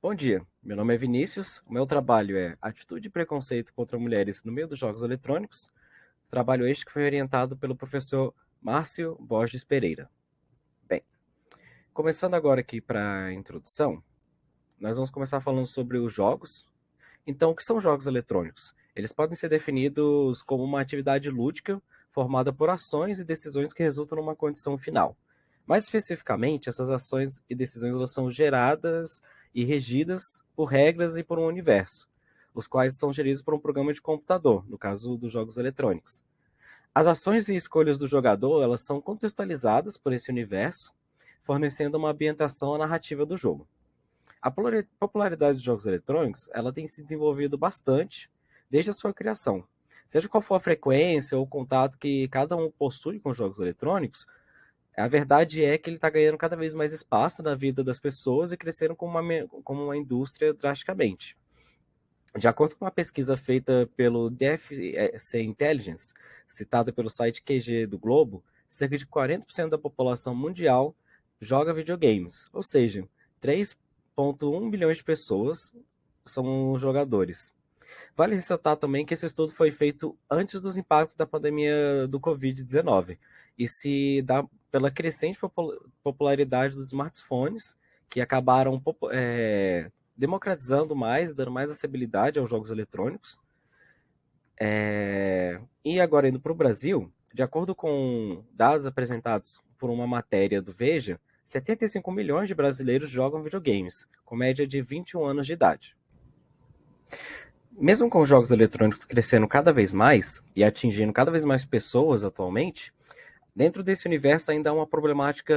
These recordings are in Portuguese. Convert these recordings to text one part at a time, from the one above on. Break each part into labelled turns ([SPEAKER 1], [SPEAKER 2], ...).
[SPEAKER 1] Bom dia, meu nome é Vinícius, o meu trabalho é Atitude e Preconceito contra Mulheres no meio dos jogos eletrônicos, trabalho este que foi orientado pelo professor Márcio Borges Pereira. Bem, começando agora aqui para a introdução, nós vamos começar falando sobre os jogos. Então, o que são jogos eletrônicos? Eles podem ser definidos como uma atividade lúdica formada por ações e decisões que resultam numa condição final. Mais especificamente, essas ações e decisões elas são geradas e regidas por regras e por um universo, os quais são geridos por um programa de computador, no caso dos jogos eletrônicos. As ações e escolhas do jogador elas são contextualizadas por esse universo, fornecendo uma ambientação à narrativa do jogo. A popularidade dos jogos eletrônicos ela tem se desenvolvido bastante desde a sua criação. Seja qual for a frequência ou o contato que cada um possui com os jogos eletrônicos, a verdade é que ele está ganhando cada vez mais espaço na vida das pessoas e crescendo como uma indústria drasticamente. De acordo com uma pesquisa feita pelo DFC Intelligence, citada pelo site QG do Globo, cerca de 40% da população mundial joga videogames, ou seja, 3,1 bilhões de pessoas são jogadores. Vale ressaltar também que esse estudo foi feito antes dos impactos da pandemia do Covid-19 e se dá pela crescente popularidade dos smartphones, que acabaram democratizando mais, dando mais acessibilidade aos jogos eletrônicos. E agora indo para o Brasil, de acordo com dados apresentados por uma matéria do Veja, 75 milhões de brasileiros jogam videogames, com média de 21 anos de idade. Mesmo com os jogos eletrônicos crescendo cada vez mais e atingindo cada vez mais pessoas atualmente, dentro desse universo ainda há uma problemática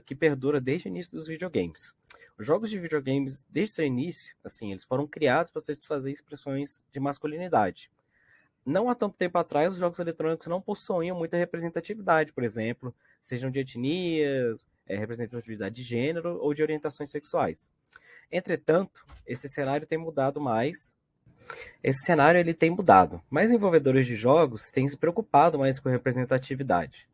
[SPEAKER 1] que perdura desde o início dos videogames. Os jogos de videogames, desde seu início, assim, eles foram criados para satisfazer expressões de masculinidade. Não há tanto tempo atrás, os jogos eletrônicos não possuíam muita representatividade, por exemplo, sejam de etnias, representatividade de gênero ou de orientações sexuais. Entretanto, esse cenário ele tem mudado. Mais desenvolvedores de jogos têm se preocupado mais com a representatividade.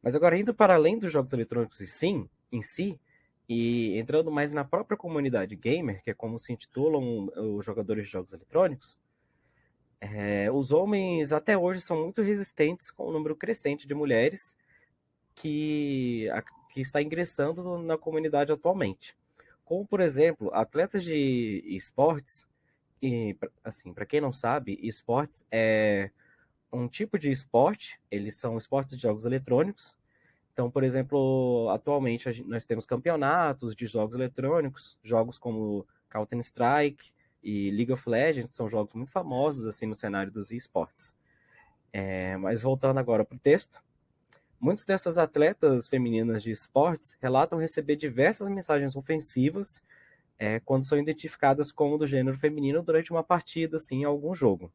[SPEAKER 1] Mas agora, indo para além dos jogos eletrônicos em si, e entrando mais na própria comunidade gamer, que é como se intitulam os jogadores de jogos eletrônicos, os homens até hoje são muito resistentes com o número crescente de mulheres que, que está ingressando na comunidade atualmente. Como, por exemplo, atletas de esportes, e assim, para quem não sabe, esportes é um tipo de esporte, eles são esportes de jogos eletrônicos. Então, por exemplo, atualmente nós temos campeonatos de jogos eletrônicos, jogos como Counter-Strike e League of Legends, que são jogos muito famosos assim no cenário dos esportes. Mas voltando agora para o texto, muitas dessas atletas femininas de esportes relatam receber diversas mensagens ofensivas quando são identificadas como do gênero feminino durante uma partida, assim, em algum jogo.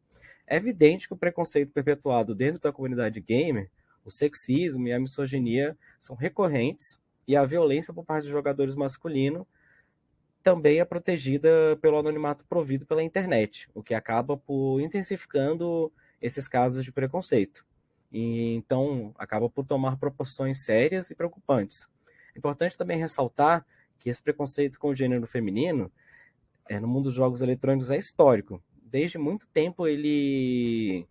[SPEAKER 1] É evidente que o preconceito perpetuado dentro da comunidade gamer, o sexismo e a misoginia são recorrentes e a violência por parte de jogadores masculinos também é protegida pelo anonimato provido pela internet, o que acaba por intensificando esses casos de preconceito. E então acaba por tomar proporções sérias e preocupantes. É importante também ressaltar que esse preconceito com o gênero feminino no mundo dos jogos eletrônicos é histórico. Desde muito tempo ele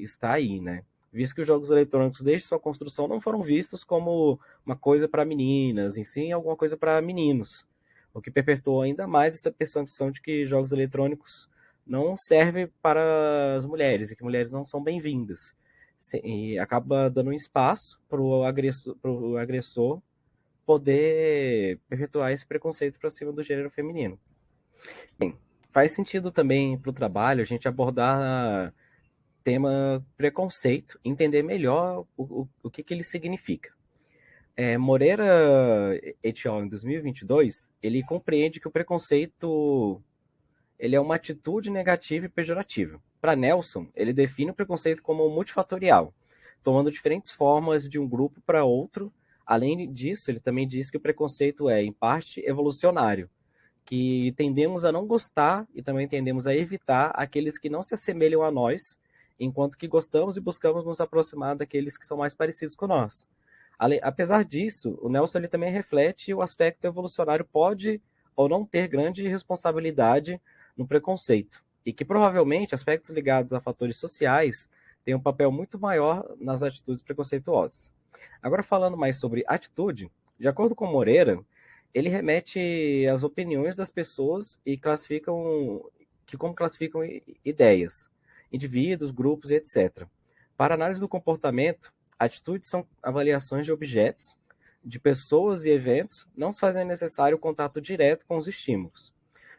[SPEAKER 1] está aí, né? Visto que os jogos eletrônicos, desde sua construção, não foram vistos como uma coisa para meninas, em si alguma coisa para meninos. O que perpetuou ainda mais essa percepção de que jogos eletrônicos não servem para as mulheres e que mulheres não são bem-vindas. E acaba dando um espaço para o agressor poder perpetuar esse preconceito para cima do gênero feminino. Bem, faz sentido também para o trabalho a gente abordar tema preconceito, entender melhor o que ele significa. Moreira et al., em 2022, ele compreende que o preconceito ele é uma atitude negativa e pejorativa. Para Nelson, ele define o preconceito como multifatorial, tomando diferentes formas de um grupo para outro. Além disso, ele também diz que o preconceito é, em parte, evolucionário, que tendemos a não gostar e também tendemos a evitar aqueles que não se assemelham a nós, enquanto que gostamos e buscamos nos aproximar daqueles que são mais parecidos com nós. Apesar disso, o Nelson ele também reflete o aspecto evolucionário pode ou não ter grande responsabilidade no preconceito, e que provavelmente aspectos ligados a fatores sociais têm um papel muito maior nas atitudes preconceituosas. Agora, falando mais sobre atitude, de acordo com Moreira, ele remete às opiniões das pessoas e como classificam ideias, indivíduos, grupos e etc. Para análise do comportamento, atitudes são avaliações de objetos, de pessoas e eventos, não se fazendo necessário o contato direto com os estímulos.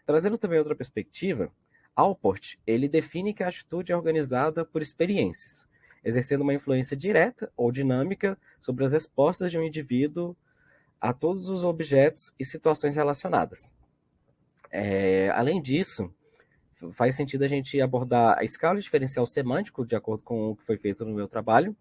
[SPEAKER 1] Trazendo também outra perspectiva, Alport, ele define que a atitude é organizada por experiências, exercendo uma influência direta ou dinâmica sobre as respostas de um indivíduo a todos os objetos e situações relacionadas. Além disso, faz sentido a gente abordar a escala diferencial semântico, de acordo com o que foi feito no meu trabalho.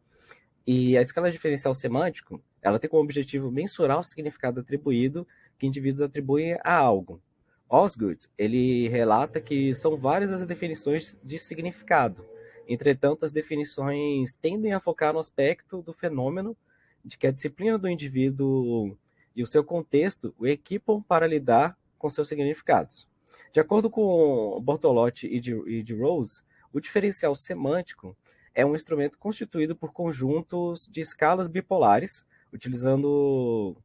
[SPEAKER 1] E a escala diferencial semântico, ela tem como objetivo mensurar o significado atribuído que indivíduos atribuem a algo. Osgood, ele relata que são várias as definições de significado. Entretanto, as definições tendem a focar no aspecto do fenômeno de que a disciplina do indivíduo e o seu contexto o equipam para lidar com seus significados. De acordo com Bortolotti e de Rose, o diferencial semântico é um instrumento constituído por conjuntos de escalas bipolares, utilizando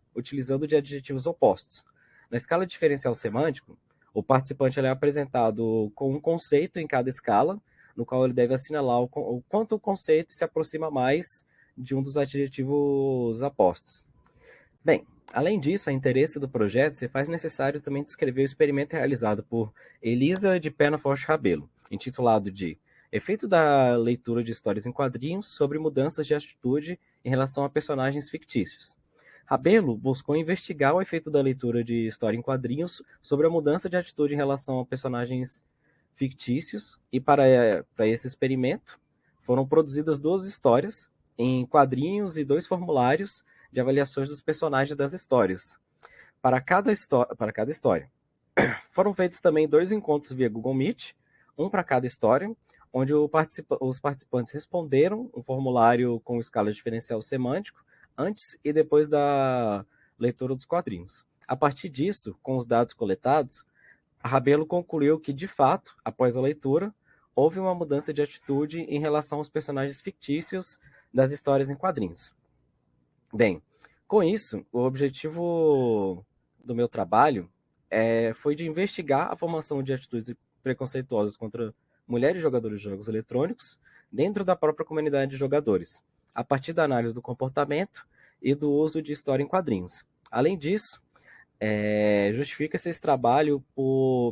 [SPEAKER 1] de adjetivos opostos. Na escala diferencial semântico, o participante é apresentado com um conceito em cada escala, no qual ele deve assinalar o quanto o conceito se aproxima mais de um dos adjetivos apostos. Bem, além disso, a interesse do projeto se faz necessário também descrever o experimento realizado por Elisa de Penafort Rabelo, intitulado de Efeito da leitura de histórias em quadrinhos sobre mudanças de atitude em relação a personagens fictícios. Rabelo buscou investigar o efeito da leitura de história em quadrinhos sobre a mudança de atitude em relação a personagens fictícios, e para esse experimento foram produzidas 2 histórias em quadrinhos e 2 formulários de avaliações dos personagens das histórias, para cada história. Foram feitos também 2 encontros via Google Meet, um para cada história, onde os participantes responderam um formulário com escala diferencial semântico antes e depois da leitura dos quadrinhos. A partir disso, com os dados coletados, a Rabelo concluiu que, de fato, após a leitura, houve uma mudança de atitude em relação aos personagens fictícios das histórias em quadrinhos. Bem, com isso, o objetivo do meu trabalho foi de investigar a formação de atitudes preconceituosas contra mulheres jogadoras de jogos eletrônicos dentro da própria comunidade de jogadores, a partir da análise do comportamento e do uso de história em quadrinhos. Além disso, justifica-se esse trabalho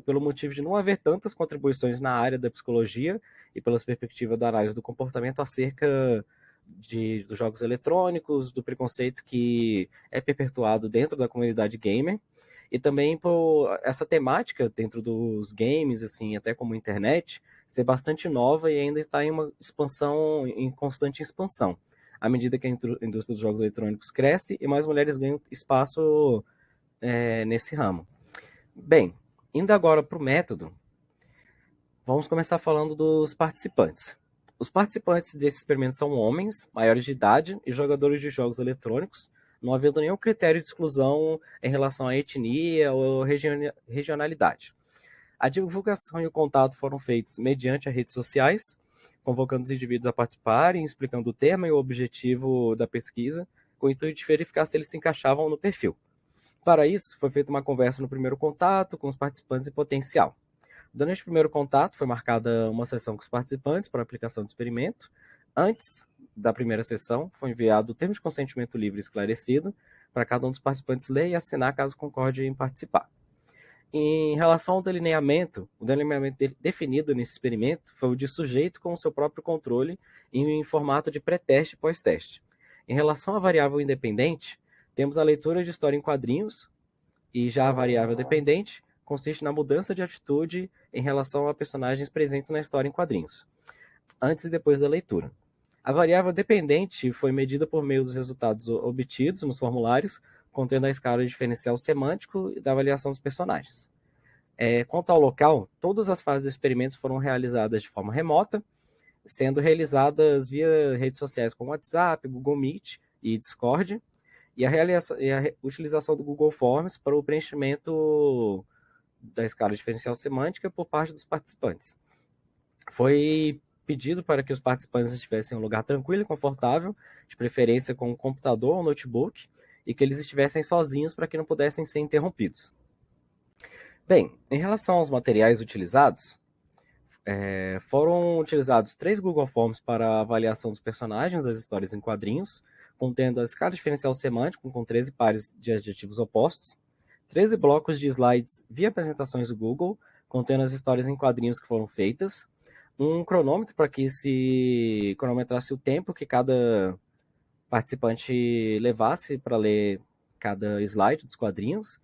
[SPEAKER 1] pelo motivo de não haver tantas contribuições na área da psicologia e pelas perspectivas da análise do comportamento acerca dos jogos eletrônicos, do preconceito que é perpetuado dentro da comunidade gamer, e também por essa temática dentro dos games, assim, até como internet, ser bastante nova e ainda está em uma expansão, em constante expansão. À medida que a indústria dos jogos eletrônicos cresce e mais mulheres ganham espaço nesse ramo. Bem, indo agora para o método, vamos começar falando dos participantes. Os participantes desse experimento são homens, maiores de idade e jogadores de jogos eletrônicos, não havendo nenhum critério de exclusão em relação à etnia ou regionalidade. A divulgação e o contato foram feitos mediante as redes sociais, convocando os indivíduos a participarem, explicando o tema e o objetivo da pesquisa, com o intuito de verificar se eles se encaixavam no perfil. Para isso, foi feita uma conversa no primeiro contato com os participantes em potencial. Durante o primeiro contato, foi marcada uma sessão com os participantes para aplicação do experimento. Antes da primeira sessão, foi enviado o termo de consentimento livre e esclarecido para cada um dos participantes ler e assinar caso concorde em participar. Em relação ao delineamento, o delineamento definido nesse experimento foi o de sujeito com o seu próprio controle em formato de pré-teste e pós-teste. Em relação à variável independente, temos a leitura de história em quadrinhos, e já a variável dependente consiste na mudança de atitude em relação a personagens presentes na história em quadrinhos, antes e depois da leitura. A variável dependente foi medida por meio dos resultados obtidos nos formulários, contendo a escala diferencial semântico e da avaliação dos personagens. Quanto ao local, todas as fases do experimento foram realizadas de forma remota, sendo realizadas via redes sociais como WhatsApp, Google Meet e Discord, e a utilização do Google Forms para o preenchimento da escala diferencial semântica por parte dos participantes. Foi pedido para que os participantes estivessem em um lugar tranquilo e confortável, de preferência com um computador ou notebook, e que eles estivessem sozinhos para que não pudessem ser interrompidos. Bem, em relação aos materiais utilizados, foram utilizados 3 Google Forms para a avaliação dos personagens das histórias em quadrinhos, contendo a escala diferencial semântica com 13 pares de adjetivos opostos, 13 blocos de slides via apresentações do Google, contendo as histórias em quadrinhos que foram feitas, um cronômetro para que se cronometrasse o tempo que cada participante levasse para ler cada slide dos quadrinhos,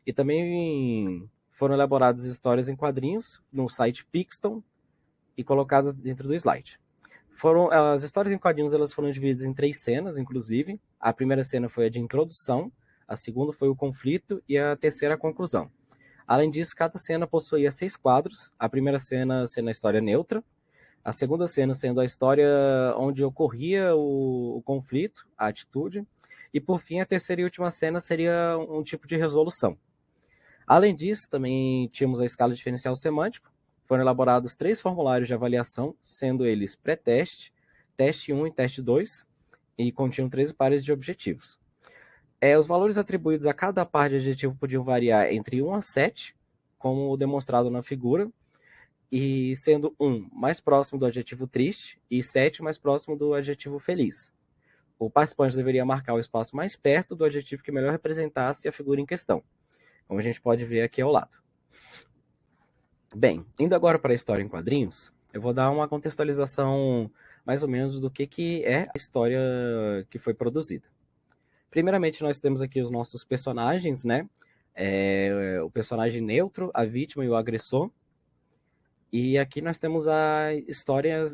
[SPEAKER 1] e também foram elaboradas histórias em quadrinhos no site Pixton e colocadas dentro do slide. As histórias em quadrinhos elas foram divididas em 3 cenas, inclusive. A primeira cena foi a de introdução, a segunda foi o conflito e a terceira a conclusão. Além disso, cada cena possuía 6 quadros, a primeira cena sendo a história neutra, a segunda cena sendo a história onde ocorria o conflito, a atitude, e por fim a terceira e última cena seria um tipo de resolução. Além disso, também tínhamos a escala diferencial semântico. Foram elaborados 3 formulários de avaliação, sendo eles pré-teste, teste 1 e teste 2, e continham 13 pares de objetivos. Os valores atribuídos a cada par de adjetivo podiam variar entre 1 a 7, como demonstrado na figura, e sendo 1 mais próximo do adjetivo triste e 7 mais próximo do adjetivo feliz. O participante deveria marcar o espaço mais perto do adjetivo que melhor representasse a figura em questão, como a gente pode ver aqui ao lado. Bem, indo agora para a história em quadrinhos, eu vou dar uma contextualização mais ou menos do que é a história que foi produzida. Primeiramente, nós temos aqui os nossos personagens, né? O personagem neutro, a vítima e o agressor. E aqui nós temos a história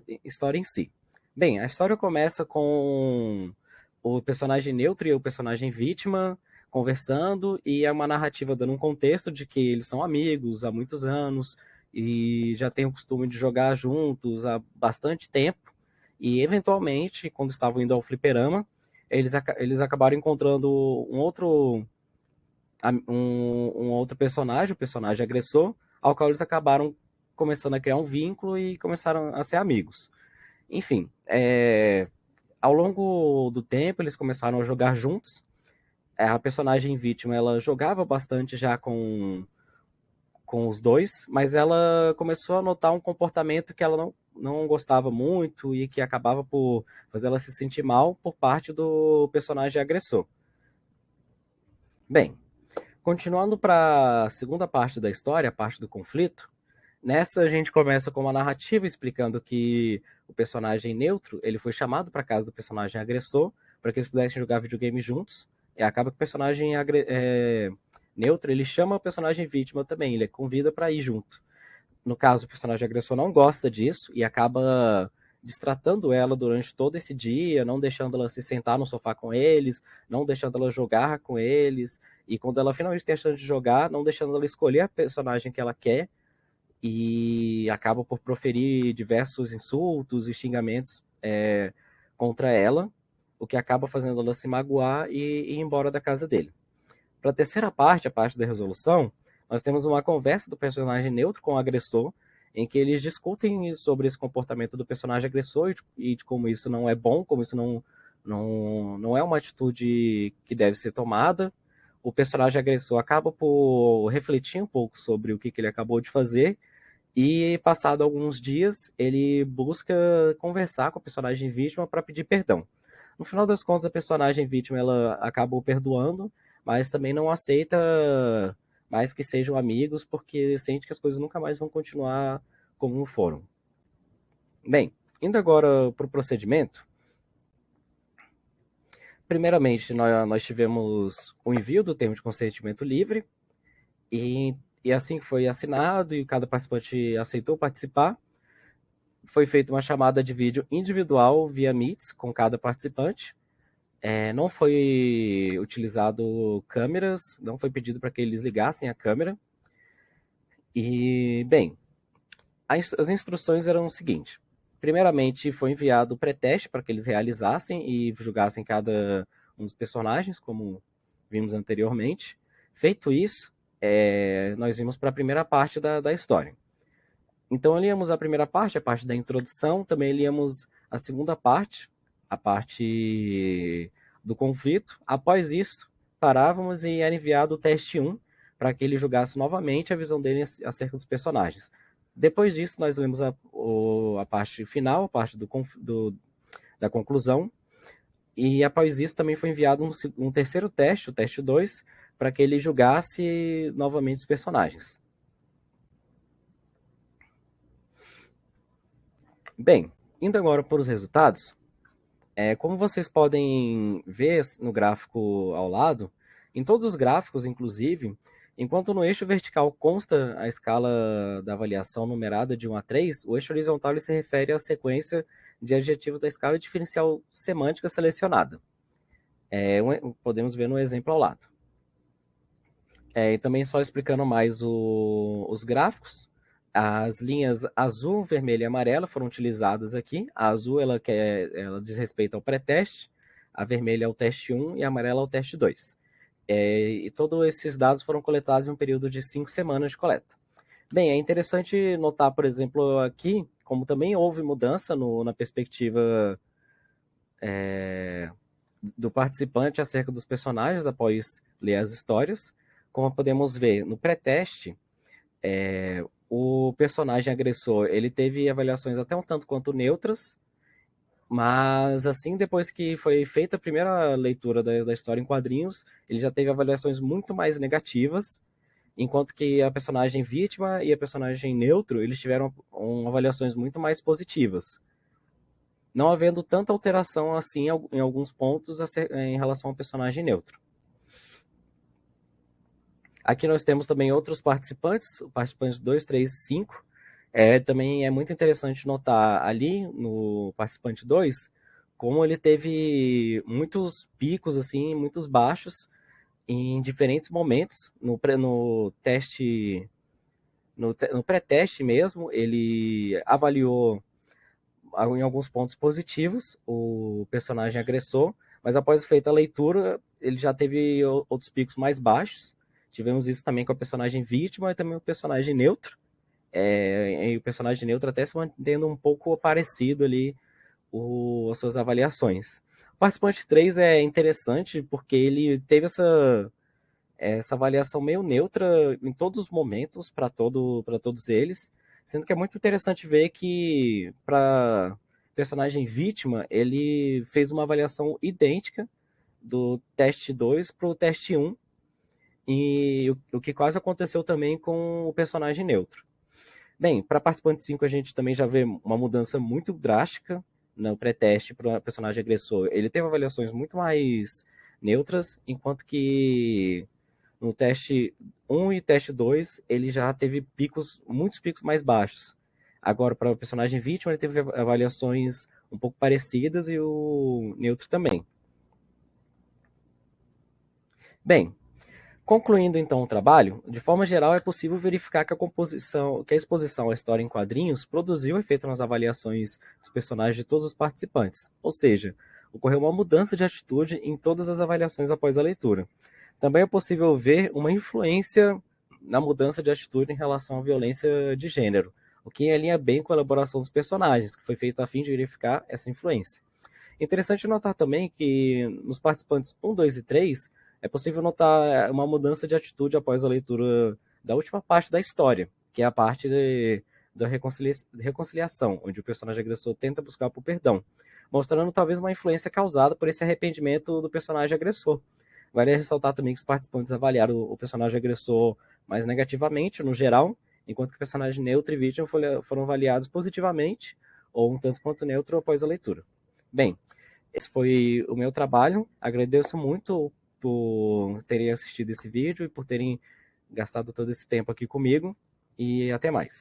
[SPEAKER 1] em si. Bem, a história começa com o personagem neutro e o personagem vítima conversando, e é uma narrativa dando um contexto de que eles são amigos há muitos anos e já têm o costume de jogar juntos há bastante tempo. E eventualmente, quando estavam indo ao fliperama, eles acabaram encontrando um outro personagem, o personagem agressor, ao qual eles acabaram começando a criar um vínculo e começaram a ser amigos. Enfim, ao longo do tempo eles começaram a jogar juntos. A personagem vítima ela jogava bastante já com os dois, mas ela começou a notar um comportamento que ela não gostava muito e que acabava por fazer ela se sentir mal por parte do personagem agressor. Bem, continuando para a segunda parte da história, a parte do conflito, nessa a gente começa com uma narrativa explicando que o personagem neutro ele foi chamado para casa do personagem agressor para que eles pudessem jogar videogame juntos. E acaba que o personagem neutro ele chama o personagem vítima também, ele convida para ir junto. No caso, o personagem agressor não gosta disso e acaba destratando ela durante todo esse dia, não deixando ela se sentar no sofá com eles, não deixando ela jogar com eles, e quando ela finalmente tem a chance de jogar, não deixando ela escolher a personagem que ela quer, e acaba por proferir diversos insultos e xingamentos contra ela, o que acaba fazendo ela se magoar e ir embora da casa dele. Para a terceira parte, a parte da resolução, nós temos uma conversa do personagem neutro com o agressor, em que eles discutem sobre esse comportamento do personagem agressor e de como isso não é bom, como isso não é uma atitude que deve ser tomada. O personagem agressor acaba por refletir um pouco sobre o que ele acabou de fazer e, passado alguns dias, ele busca conversar com a personagem vítima para pedir perdão. No final das contas, a personagem vítima ela acabou perdoando, mas também não aceita mais que sejam amigos, porque sente que as coisas nunca mais vão continuar como foram. Bem, indo agora para o procedimento. Primeiramente, nós tivemos o envio do termo de consentimento livre, e assim que foi assinado e cada participante aceitou participar, foi feita uma chamada de vídeo individual via Meets com cada participante. Não foi utilizado câmeras, não foi pedido para que eles ligassem a câmera. E, bem, as instruções eram o seguinte. Primeiramente, foi enviado o pré-teste para que eles realizassem e julgassem cada um dos personagens, como vimos anteriormente. Feito isso, nós vimos para a primeira parte da história. Então, líamos a primeira parte, a parte da introdução, também líamos a segunda parte, a parte do conflito. Após isso, parávamos e era enviado o teste 1 para que ele julgasse novamente a visão dele acerca dos personagens. Depois disso, nós lemos a parte final, a parte da conclusão, e após isso também foi enviado um terceiro teste, o teste 2, para que ele julgasse novamente os personagens. Bem, indo agora para os resultados, como vocês podem ver no gráfico ao lado, em todos os gráficos, inclusive, enquanto no eixo vertical consta a escala da avaliação numerada de 1 a 3, o eixo horizontal ele se refere à sequência de adjetivos da escala diferencial semântica selecionada. Podemos ver no exemplo ao lado. E também só explicando mais os gráficos, as linhas azul, vermelha e amarela foram utilizadas aqui. A azul ela diz respeito ao pré-teste, a vermelha é o teste 1 e a amarela é o teste 2. E todos esses dados foram coletados em um período de 5 semanas de coleta. Bem, é interessante notar, por exemplo, aqui, como também houve mudança na perspectiva do participante acerca dos personagens após ler as histórias. Como podemos ver, no pré-teste, o personagem agressor ele teve avaliações até um tanto quanto neutras, mas assim, depois que foi feita a primeira leitura da história em quadrinhos, ele já teve avaliações muito mais negativas, enquanto que a personagem vítima e a personagem neutro, eles tiveram avaliações muito mais positivas, não havendo tanta alteração assim em alguns pontos em relação ao personagem neutro. Aqui nós temos também outros participantes, o participante 2, 3 e 5. Também é muito interessante notar ali no participante 2 como ele teve muitos picos, assim, muitos baixos em diferentes momentos. No teste, no pré-teste mesmo, ele avaliou em alguns pontos positivos o personagem agressor, mas após feita a leitura, ele já teve outros picos mais baixos. Tivemos isso também com a personagem vítima e também o personagem neutro. E o personagem neutro até se mantendo um pouco parecido ali as suas avaliações. O participante 3 é interessante porque ele teve essa avaliação meio neutra em todos os momentos, para todos eles, sendo que é muito interessante ver que para personagem vítima, ele fez uma avaliação idêntica do teste 2 para o teste 1, e o que quase aconteceu também com o personagem neutro. Bem, para participante 5 a gente também já vê uma mudança muito drástica no pré-teste para o personagem agressor. Ele teve avaliações muito mais neutras, enquanto que no teste 1 e teste 2 ele já teve muitos picos mais baixos. Agora, para o personagem vítima, ele teve avaliações um pouco parecidas e o neutro também. Bem, concluindo então o trabalho, de forma geral é possível verificar que a exposição à história em quadrinhos produziu efeito nas avaliações dos personagens de todos os participantes, ou seja, ocorreu uma mudança de atitude em todas as avaliações após a leitura. Também é possível ver uma influência na mudança de atitude em relação à violência de gênero, o que alinha bem com a elaboração dos personagens, que foi feito a fim de verificar essa influência. Interessante notar também que nos participantes 1, 2 e 3 é possível notar uma mudança de atitude após a leitura da última parte da história, que é a parte da reconciliação, onde o personagem agressor tenta buscar por perdão, mostrando talvez uma influência causada por esse arrependimento do personagem agressor. Vale ressaltar também que os participantes avaliaram o personagem agressor mais negativamente, no geral, enquanto que o personagem neutro e vítima foram avaliados positivamente, ou um tanto quanto neutro após a leitura. Bem, esse foi o meu trabalho. Agradeço muito por terem assistido esse vídeo e por terem gastado todo esse tempo aqui comigo. E até mais.